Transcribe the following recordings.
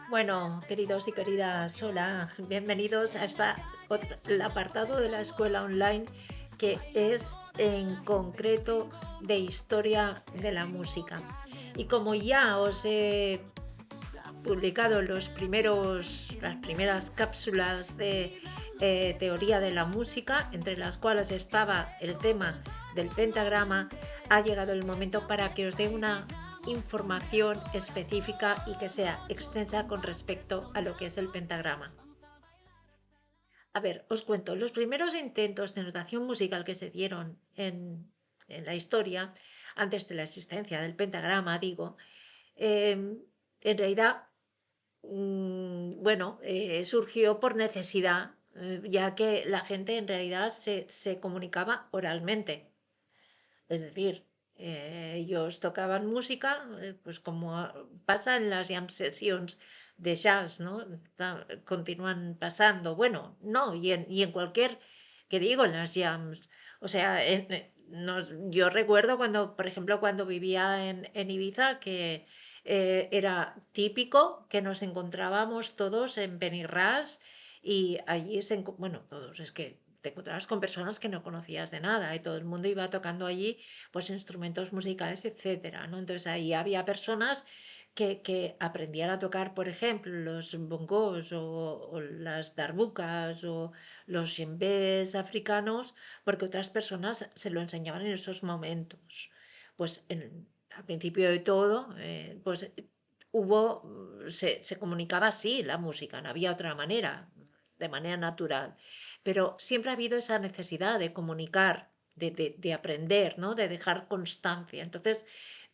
Bueno, queridos y queridas, hola, bienvenidos a el apartado de la escuela online que es en concreto de historia de la música. Y como ya os he publicado las primeras cápsulas de teoría de la música, entre las cuales estaba el tema del pentagrama, ha llegado el momento para que os dé una información específica y que sea extensa con respecto a lo que es el pentagrama. A ver, os cuento, los primeros intentos de notación musical que se dieron en la historia, antes de la existencia del pentagrama, digo, en realidad surgió por necesidad, ya que la gente en realidad se comunicaba oralmente. Es decir, ellos tocaban música, pues como pasa en las jam sessions de jazz, ¿no? Continúan pasando. Bueno, no, y en cualquier, que digo, en las jams. O sea, yo recuerdo cuando, por ejemplo, cuando vivía en Ibiza, que era típico que nos encontrábamos todos en Benirràs y allí bueno, todos, es que te encontrabas con personas que no conocías de nada y todo el mundo iba tocando allí pues instrumentos musicales, etcétera, ¿no? Entonces ahí había personas que aprendían a tocar, por ejemplo, los bongos o las darbucas o los djembés africanos, porque otras personas se lo enseñaban en esos momentos. Pues al principio de todo, se comunicaba así la música, no había otra manera, de manera natural. Pero siempre ha habido esa necesidad de comunicar, de aprender, ¿no? De dejar constancia. Entonces,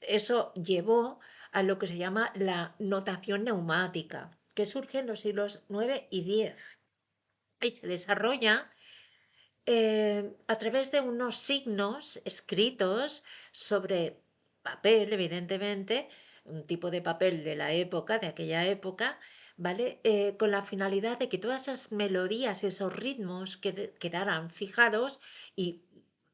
eso llevó a lo que se llama la notación neumática, que surge en los siglos IX y X y se desarrolla a través de unos signos escritos sobre papel, evidentemente, un tipo de papel de la época, de aquella época, ¿vale? Con la finalidad de que todas esas melodías, esos ritmos quedaran fijados y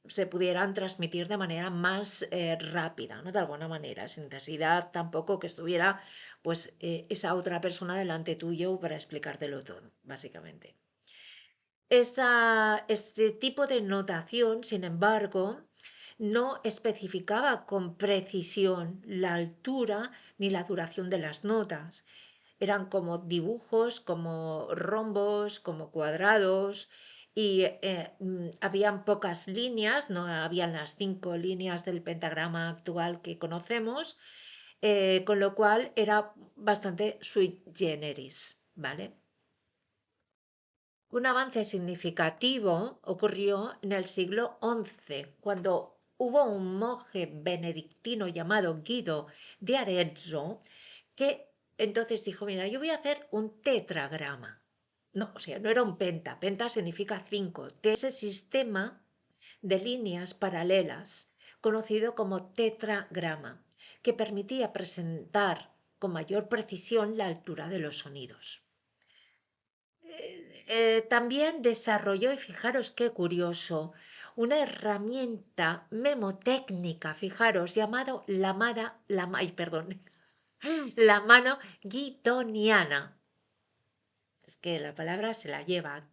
se pudieran transmitir de manera más rápida, ¿no? De alguna manera, sin necesidad tampoco que estuviera pues esa otra persona delante tuyo para explicártelo todo, básicamente. Este tipo de notación, sin embargo, no especificaba con precisión la altura ni la duración de las notas. Eran como dibujos, como rombos, como cuadrados y habían pocas líneas, no habían las 5 líneas del pentagrama actual que conocemos, con lo cual era bastante sui generis, ¿vale? Un avance significativo ocurrió en el siglo XI, cuando hubo un monje benedictino llamado Guido de Arezzo, que entonces dijo, mira, yo voy a hacer un tetragrama. No, o sea, no era un penta, penta significa 5, de ese sistema de líneas paralelas, conocido como tetragrama, que permitía presentar con mayor precisión la altura de los sonidos. También desarrolló, y fijaros qué curioso, una herramienta memotécnica, fijaros, llamado la mano guidoniana. Es que la palabra se la lleva,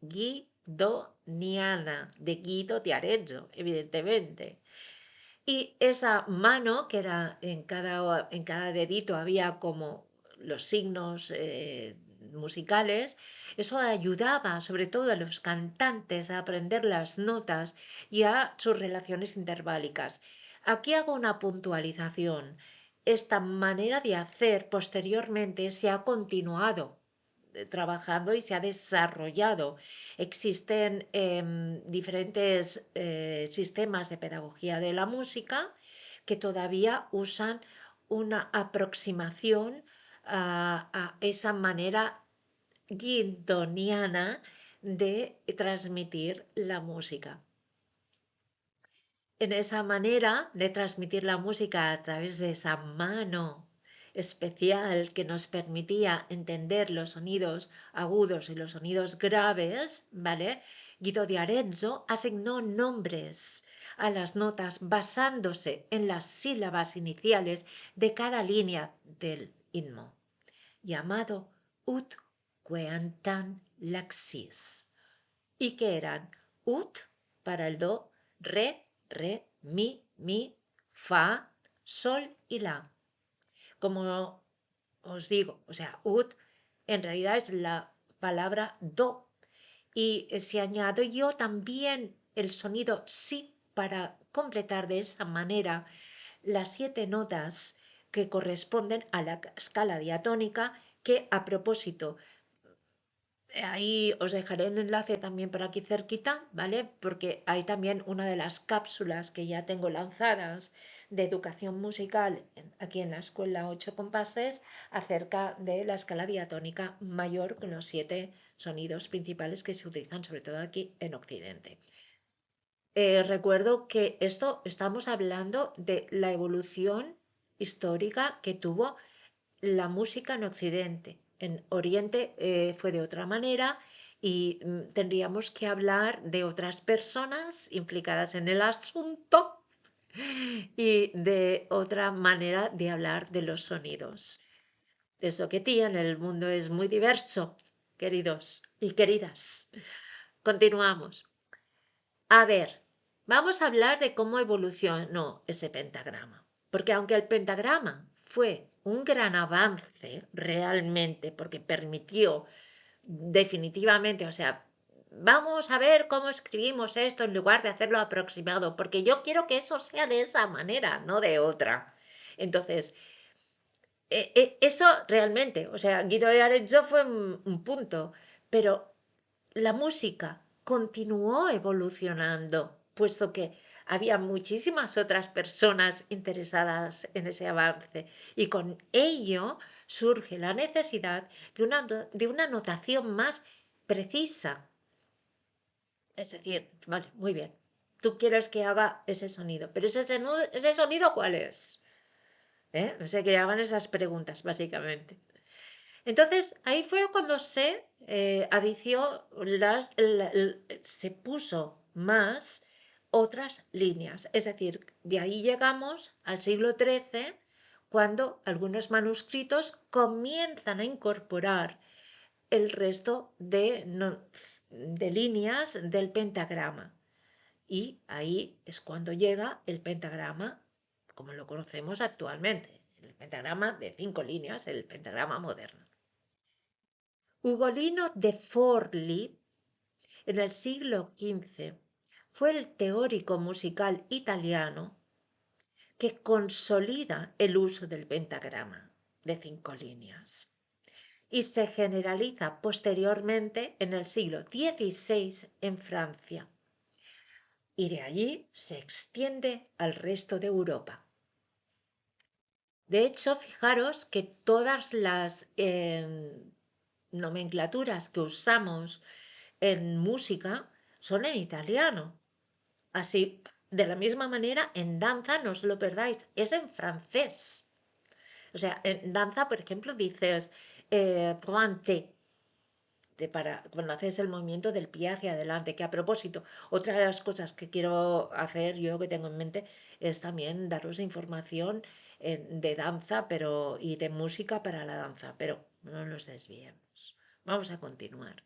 guidoniana, de Guido de Arezzo, evidentemente. Y esa mano, que era en cada dedito había como los signos musicales, eso ayudaba sobre todo a los cantantes a aprender las notas y a sus relaciones interválicas. Aquí hago una puntualización. Esta manera de hacer posteriormente se ha continuado trabajando y se ha desarrollado. Existen diferentes sistemas de pedagogía de la música que todavía usan una aproximación a esa manera guidoniana de transmitir la música. En esa manera de transmitir la música a través de esa mano especial que nos permitía entender los sonidos agudos y los sonidos graves, ¿vale? Guido de Arezzo asignó nombres a las notas basándose en las sílabas iniciales de cada línea del himno. llamado ut queantan laxis, y que eran ut para el do, re, mi, fa, sol y la. Como os digo, o sea, ut en realidad es la palabra do y se añadió también el sonido si para completar de esa manera las 7 notas que corresponden a la escala diatónica, que a propósito, ahí os dejaré el enlace también por aquí cerquita, ¿vale? Porque hay también una de las cápsulas que ya tengo lanzadas de educación musical aquí en la escuela 8 compases acerca de la escala diatónica mayor con los 7 sonidos principales que se utilizan sobre todo aquí en Occidente. Recuerdo que esto estamos hablando de la evolución histórica que tuvo la música en Occidente. En Oriente fue de otra manera y tendríamos que hablar de otras personas implicadas en el asunto y de otra manera de hablar de los sonidos. Eso que tiene, el mundo es muy diverso, queridos y queridas. Continuamos. A ver, vamos a hablar de cómo evolucionó ese pentagrama, porque aunque el pentagrama fue un gran avance realmente, porque permitió definitivamente, o sea, vamos a ver cómo escribimos esto en lugar de hacerlo aproximado, porque yo quiero que eso sea de esa manera, no de otra. Entonces, eso realmente, o sea, Guido de Arezzo fue un punto, pero la música continuó evolucionando, puesto que había muchísimas otras personas interesadas en ese avance y con ello surge la necesidad de una notación más precisa. Es decir, vale, muy bien, tú quieres que haga ese sonido, pero ese sonido ¿cuál es? O sea, que hagan esas preguntas, básicamente. Entonces, ahí fue cuando se adició se puso más otras líneas. Es decir, de ahí llegamos al siglo XIII, cuando algunos manuscritos comienzan a incorporar el resto de líneas del pentagrama. Y ahí es cuando llega el pentagrama, como lo conocemos actualmente, el pentagrama de 5 líneas, el pentagrama moderno. Ugolino de Forlì, en el siglo XV, fue el teórico musical italiano que consolida el uso del pentagrama de 5 líneas y se generaliza posteriormente en el siglo XVI en Francia y de allí se extiende al resto de Europa. De hecho, fijaros que todas las nomenclaturas que usamos en música son en italiano. Así, de la misma manera, en danza, no os lo perdáis, es en francés. O sea, en danza, por ejemplo, dices pointe, para cuando haces el movimiento del pie hacia adelante, que a propósito, otra de las cosas que quiero hacer yo, que tengo en mente, es también daros información de danza y de música para la danza, pero no nos desviemos. Vamos a continuar.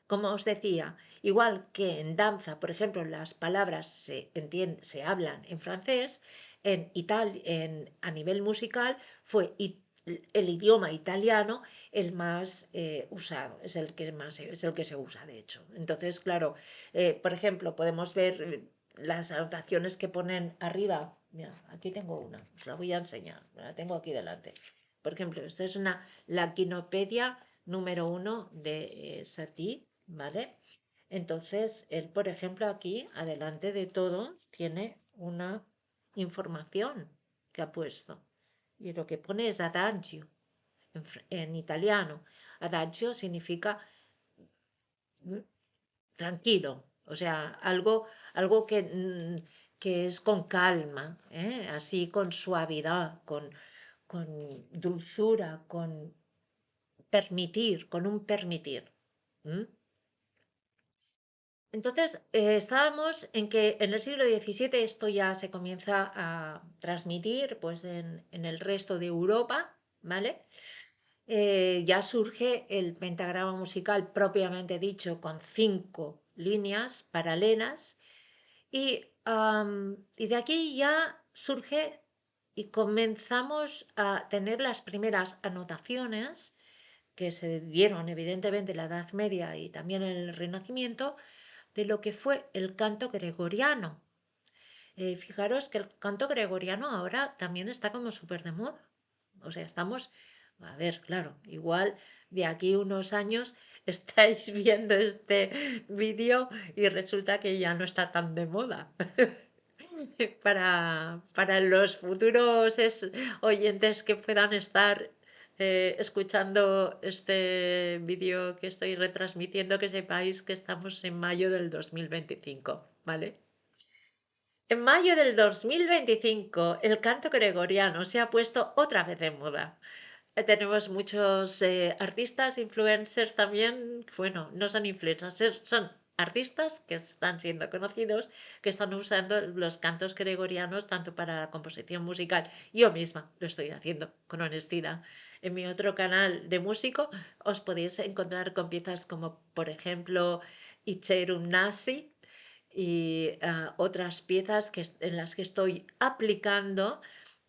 Como os decía, igual que en danza, por ejemplo, las palabras se hablan en francés, a nivel musical fue el idioma italiano el más usado, es el que se usa, de hecho. Entonces, claro, por ejemplo, podemos ver las anotaciones que ponen arriba. Mira, aquí tengo una, os la voy a enseñar, la tengo aquí delante. Por ejemplo, esta es la Quinopedia número 1 de Satie, ¿vale? Entonces, él, por ejemplo, aquí, adelante de todo, tiene una información que ha puesto. Y lo que pone es adagio en italiano. Adagio significa tranquilo, o sea, algo que es con calma, así con suavidad, con dulzura, con un permitir. Entonces, estábamos en que en el siglo XVII esto ya se comienza a transmitir pues, en el resto de Europa, ¿vale? ya surge el pentagrama musical propiamente dicho, con 5 líneas paralelas, y de aquí ya surge y comenzamos a tener las primeras anotaciones que se dieron evidentemente en la Edad Media y también en el Renacimiento, de lo que fue el canto gregoriano. Fijaros que el canto gregoriano ahora también está como súper de moda. O sea, estamos, a ver, claro, igual de aquí unos años estáis viendo este vídeo y resulta que ya no está tan de moda. Para los futuros oyentes que puedan estar escuchando este vídeo que estoy retransmitiendo, que sepáis que estamos en mayo del 2025, ¿vale? En mayo del 2025, el canto gregoriano se ha puesto otra vez de moda. Tenemos muchos artistas, influencers también, bueno, no son influencers, son artistas que están siendo conocidos, que están usando los cantos gregorianos tanto para la composición musical. Yo misma lo estoy haciendo con honestidad. En mi otro canal de músico os podéis encontrar con piezas como, por ejemplo, Icherum Nasi, y otras piezas en las que estoy aplicando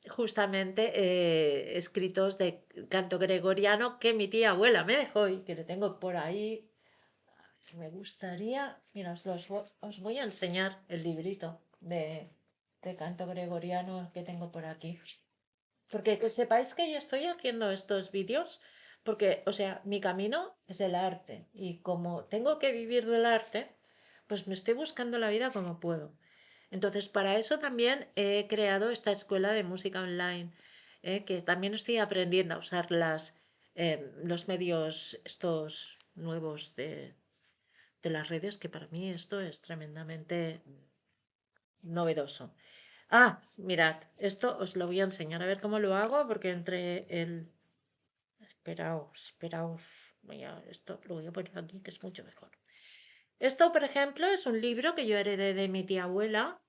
justamente escritos de canto gregoriano que mi tía abuela me dejó y que le tengo por ahí. Me gustaría, mira, os voy a enseñar el librito de canto gregoriano que tengo por aquí. Porque que sepáis que yo estoy haciendo estos vídeos porque, o sea, mi camino es el arte y como tengo que vivir del arte, pues me estoy buscando la vida como puedo. Entonces, para eso también he creado esta escuela de música online, que también estoy aprendiendo a usar los medios estos nuevos de las redes, que para mí esto es tremendamente novedoso. Ah, mirad, esto os lo voy a enseñar a ver cómo lo hago, porque entre el... Esperaos, esto lo voy a poner aquí, que es mucho mejor. Esto, por ejemplo, es un libro que yo heredé de mi tía abuela,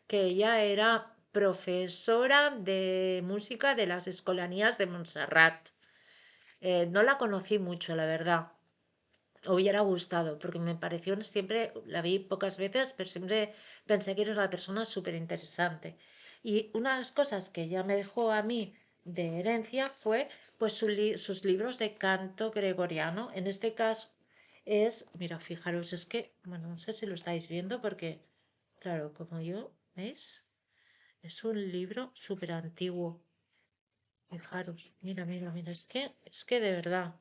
que ella era profesora de música de las Escolanías de Montserrat. No la conocí mucho, la verdad. Hubiera gustado, porque me pareció siempre, la vi pocas veces, pero siempre pensé que era una persona súper interesante. Y una de las cosas que ella me dejó a mí de herencia fue pues sus libros de canto gregoriano. En este caso es, mira, fijaros, es que, bueno, no sé si lo estáis viendo porque, claro, como yo, ¿veis? Es un libro súper antiguo. Fijaros, mira, es que de verdad.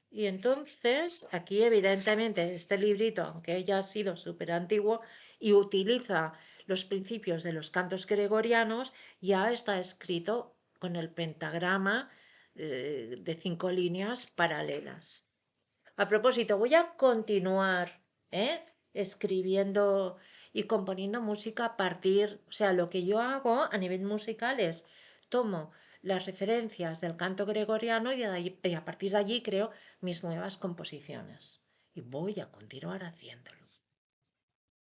Y entonces, aquí evidentemente este librito, aunque ya ha sido súper antiguo y utiliza los principios de los cantos gregorianos, ya está escrito con el pentagrama de 5 líneas paralelas. A propósito, voy a continuar escribiendo y componiendo música a partir, o sea, lo que yo hago a nivel musical es tomo las referencias del canto gregoriano y a partir de allí creo mis nuevas composiciones. Y voy a continuar haciéndolo.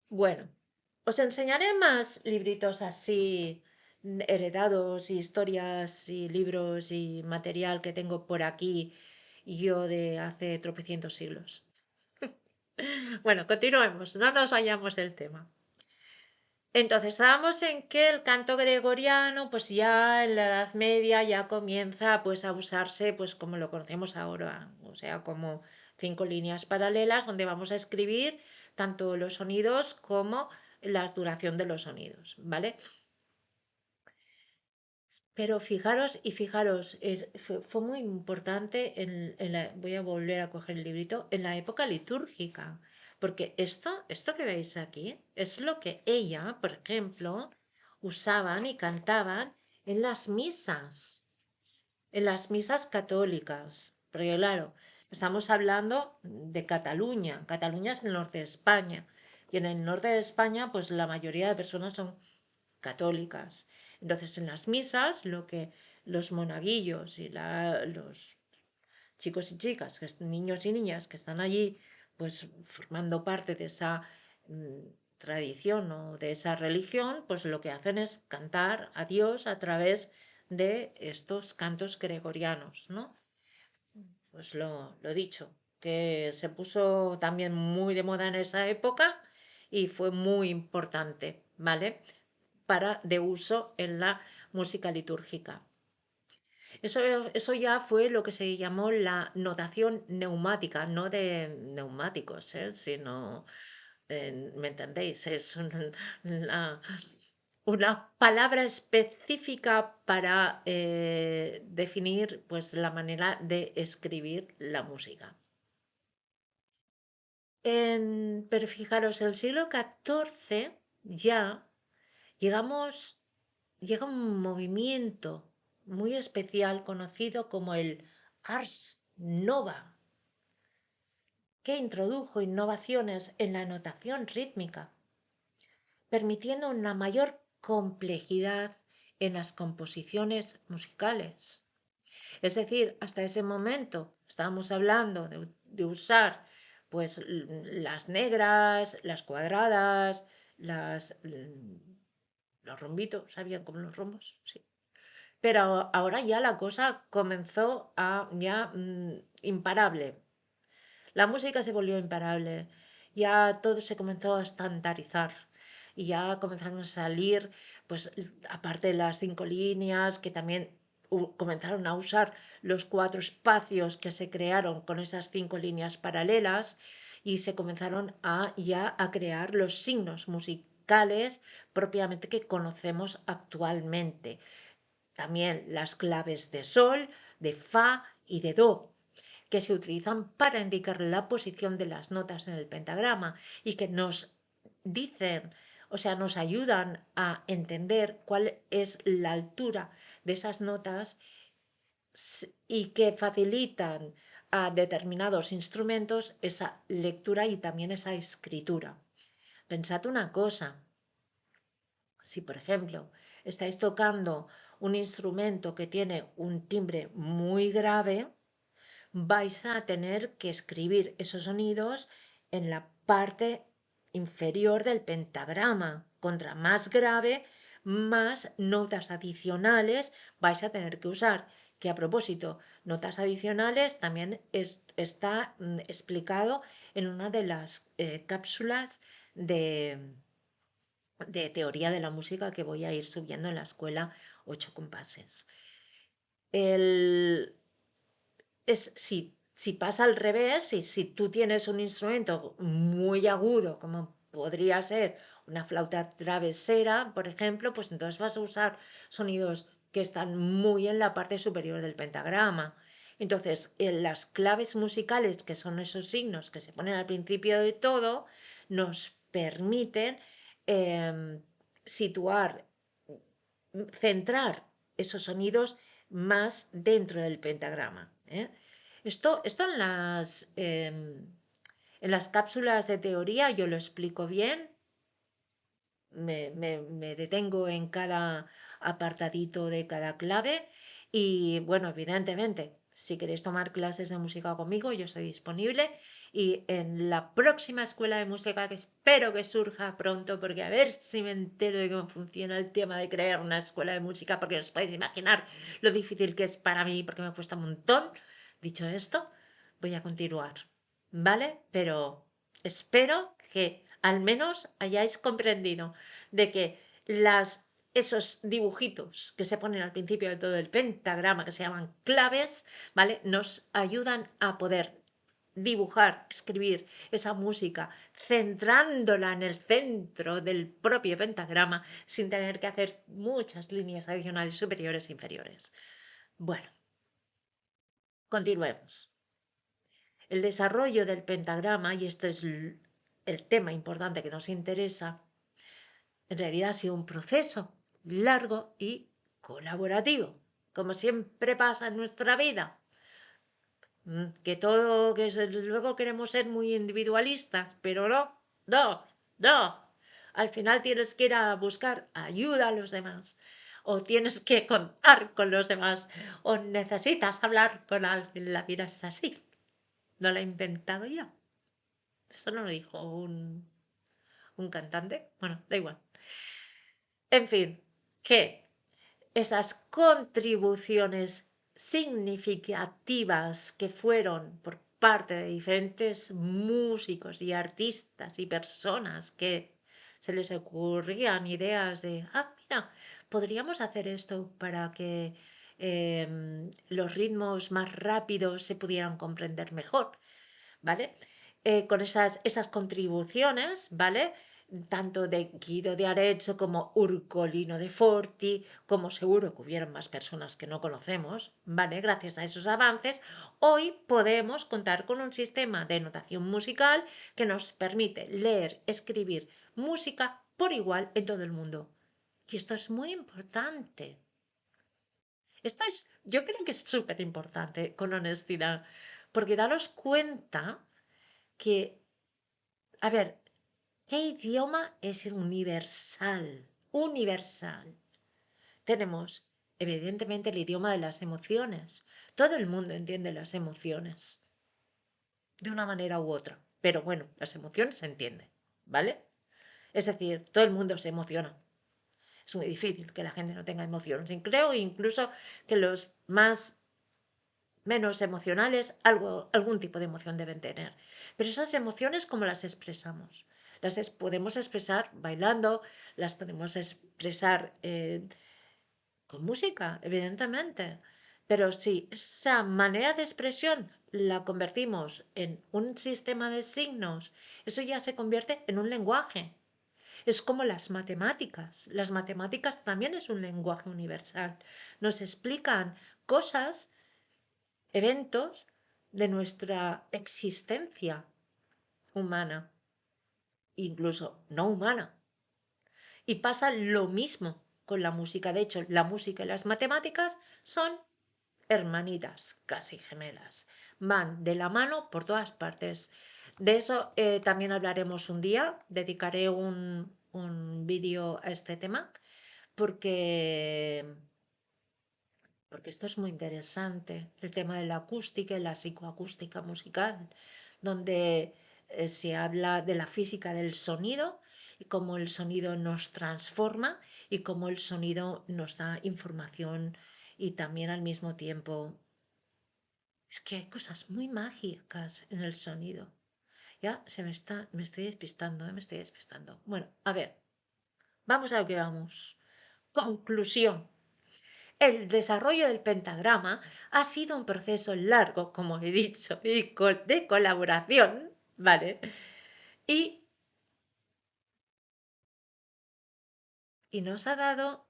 Bueno, os enseñaré más libritos así heredados, y historias y libros y material que tengo por aquí yo de hace tropecientos siglos. Bueno, continuemos, no nos vayamos del tema. Entonces, estábamos en que el canto gregoriano, pues ya en la Edad Media ya comienza pues a usarse pues como lo conocemos ahora, o sea, como 5 líneas paralelas donde vamos a escribir tanto los sonidos como la duración de los sonidos, ¿vale? Pero fijaros, fue muy importante voy a volver a coger el librito, en la época litúrgica, porque esto que veis aquí es lo que ella, por ejemplo, usaban y cantaban en en las misas católicas, porque claro, estamos hablando de Cataluña, Cataluña es el norte de España, y en el norte de España, pues la mayoría de personas son católicas. Entonces, en las misas, lo que los monaguillos y los chicos y chicas, niños y niñas que están allí, pues formando parte de esa tradición o de esa religión, pues lo que hacen es cantar a Dios a través de estos cantos gregorianos, ¿no? Pues lo dicho, que se puso también muy de moda en esa época y fue muy importante, ¿vale? Para de uso en la música litúrgica. Eso ya fue lo que se llamó la notación neumática, no de neumáticos, sino, ¿me entendéis? Es una palabra específica para definir pues, la manera de escribir la música. Pero fijaros, el siglo XIV ya llegamos, llega un movimiento muy especial conocido como el Ars Nova, que introdujo innovaciones en la notación rítmica, permitiendo una mayor complejidad en las composiciones musicales. Es decir, hasta ese momento estábamos hablando de usar pues las negras, las cuadradas, los rombitos, ¿sabían como los rombos? Sí. Pero ahora ya la cosa comenzó a ya imparable. La música se volvió imparable. Ya todo se comenzó a estandarizar. Y ya comenzaron a salir, pues aparte de las 5 líneas, que también comenzaron a usar los 4 espacios que se crearon con esas 5 líneas paralelas y se comenzaron a ya a crear los signos musicales propiamente que conocemos actualmente. También las claves de sol, de fa y de do, que se utilizan para indicar la posición de las notas en el pentagrama y que nos dicen, o sea, nos ayudan a entender cuál es la altura de esas notas y que facilitan a determinados instrumentos esa lectura y también esa escritura. Pensad una cosa, si por ejemplo estáis tocando un instrumento que tiene un timbre muy grave, vais a tener que escribir esos sonidos en la parte inferior del pentagrama. Contra más grave, más notas adicionales vais a tener que usar. Que a propósito, notas adicionales también está explicado en una de las cápsulas de teoría de la música que voy a ir subiendo en la escuela 8 compases. El, si pasa al revés, y si tú tienes un instrumento muy agudo, como podría ser una flauta travesera, por ejemplo, pues entonces vas a usar sonidos que están muy en la parte superior del pentagrama. Entonces, en las claves musicales, que son esos signos que se ponen al principio de todo, nos permiten situar, centrar esos sonidos más dentro del pentagrama. Esto en las cápsulas de teoría yo lo explico bien, me detengo en cada apartadito de cada clave y bueno, evidentemente, si queréis tomar clases de música conmigo, yo estoy disponible y en la próxima escuela de música que espero que surja pronto, porque a ver si me entero de cómo funciona el tema de crear una escuela de música, porque os podéis imaginar lo difícil que es para mí, porque me cuesta un montón. Dicho esto, voy a continuar, ¿vale? Pero espero que al menos hayáis comprendido de que esos dibujitos que se ponen al principio de todo el pentagrama, que se llaman claves, ¿vale? Nos ayudan a poder dibujar, escribir esa música, centrándola en el centro del propio pentagrama, sin tener que hacer muchas líneas adicionales superiores e inferiores. Bueno, continuemos. El desarrollo del pentagrama, y esto es el tema importante que nos interesa, en realidad ha sido un proceso largo y colaborativo, como siempre pasa en nuestra vida. Que todo, luego queremos ser muy individualistas, pero no, no, no. Al final tienes que ir a buscar ayuda a los demás, o tienes que contar con los demás, o necesitas hablar con alguien. La vida es así. No la he inventado yo. Esto no lo dijo un cantante. Bueno, da igual. En fin, que esas contribuciones significativas que fueron por parte de diferentes músicos y artistas y personas que se les ocurrían ideas de, mira, podríamos hacer esto para que los ritmos más rápidos se pudieran comprender mejor, ¿vale? Con esas contribuciones, ¿vale? Tanto de Guido de Arezzo como Urcolino de Forti, como seguro que hubieron más personas que no conocemos, ¿vale? Gracias a esos avances, hoy podemos contar con un sistema de notación musical que nos permite leer, escribir música por igual en todo el mundo. Y esto es muy importante. Yo creo que es súper importante, con honestidad, porque daros cuenta que, a ver, ¿qué idioma es universal? Universal. Tenemos, evidentemente, el idioma de las emociones. Todo el mundo entiende las emociones, de una manera u otra. Pero bueno, las emociones se entienden, ¿vale? Es decir, todo el mundo se emociona. Es muy difícil que la gente no tenga emociones. Y creo incluso que los más menos emocionales, algún tipo de emoción deben tener. Pero esas emociones, ¿cómo las expresamos? Podemos expresar bailando, las podemos expresar con música, evidentemente. Pero si esa manera de expresión la convertimos en un sistema de signos, eso ya se convierte en un lenguaje. Es como las matemáticas. Las matemáticas también es un lenguaje universal. Nos explican cosas, eventos de nuestra existencia humana, incluso no humana. Y pasa lo mismo con la música. De hecho, la música y las matemáticas son hermanitas, casi gemelas. Van de la mano por todas partes. De eso también hablaremos un día. Dedicaré un vídeo a este tema porque esto es muy interesante, el tema de la acústica y la psicoacústica musical, donde se habla de la física del sonido y cómo el sonido nos transforma y cómo el sonido nos da información y también al mismo tiempo es que hay cosas muy mágicas en el sonido. Ya me estoy despistando, me estoy despistando. Bueno, a ver, vamos a lo que vamos. Conclusión. El desarrollo del pentagrama ha sido un proceso largo, como he dicho, y de colaboración, ¿vale? Y, y nos ha dado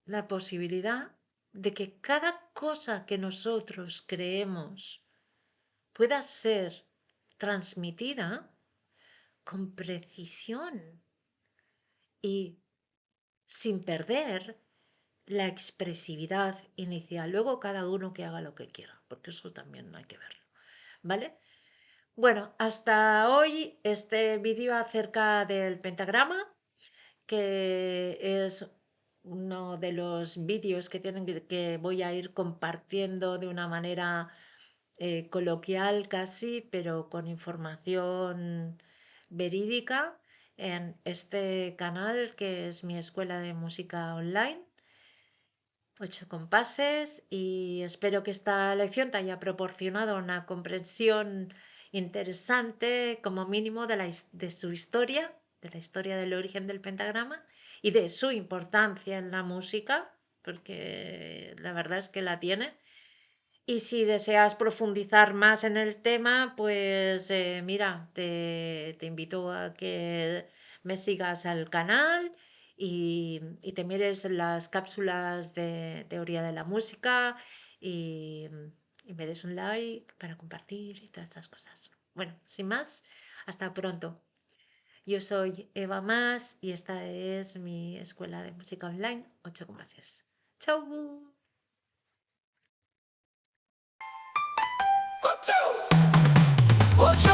la posibilidad de que cada cosa que nosotros creemos pueda ser transmitida con precisión y sin perder la expresividad inicial. Luego cada uno que haga lo que quiera, porque eso también hay que verlo, ¿vale? Bueno, hasta hoy este vídeo acerca del pentagrama, que es uno de los vídeos que voy a ir compartiendo de una manera coloquial casi, pero con información verídica en este canal que es mi escuela de música online. 8 compases, y espero que esta lección te haya proporcionado una comprensión interesante, como mínimo, de su historia, de la historia del origen del pentagrama y de su importancia en la música, porque la verdad es que la tiene. Y si deseas profundizar más en el tema, pues mira, te invito a que me sigas al canal y te mires las cápsulas de teoría de la música y, y me des un like para compartir y todas estas cosas. Bueno, sin más, hasta pronto. Yo soy Eva Mas y esta es mi escuela de música online 8,6. ¡Chao! Watch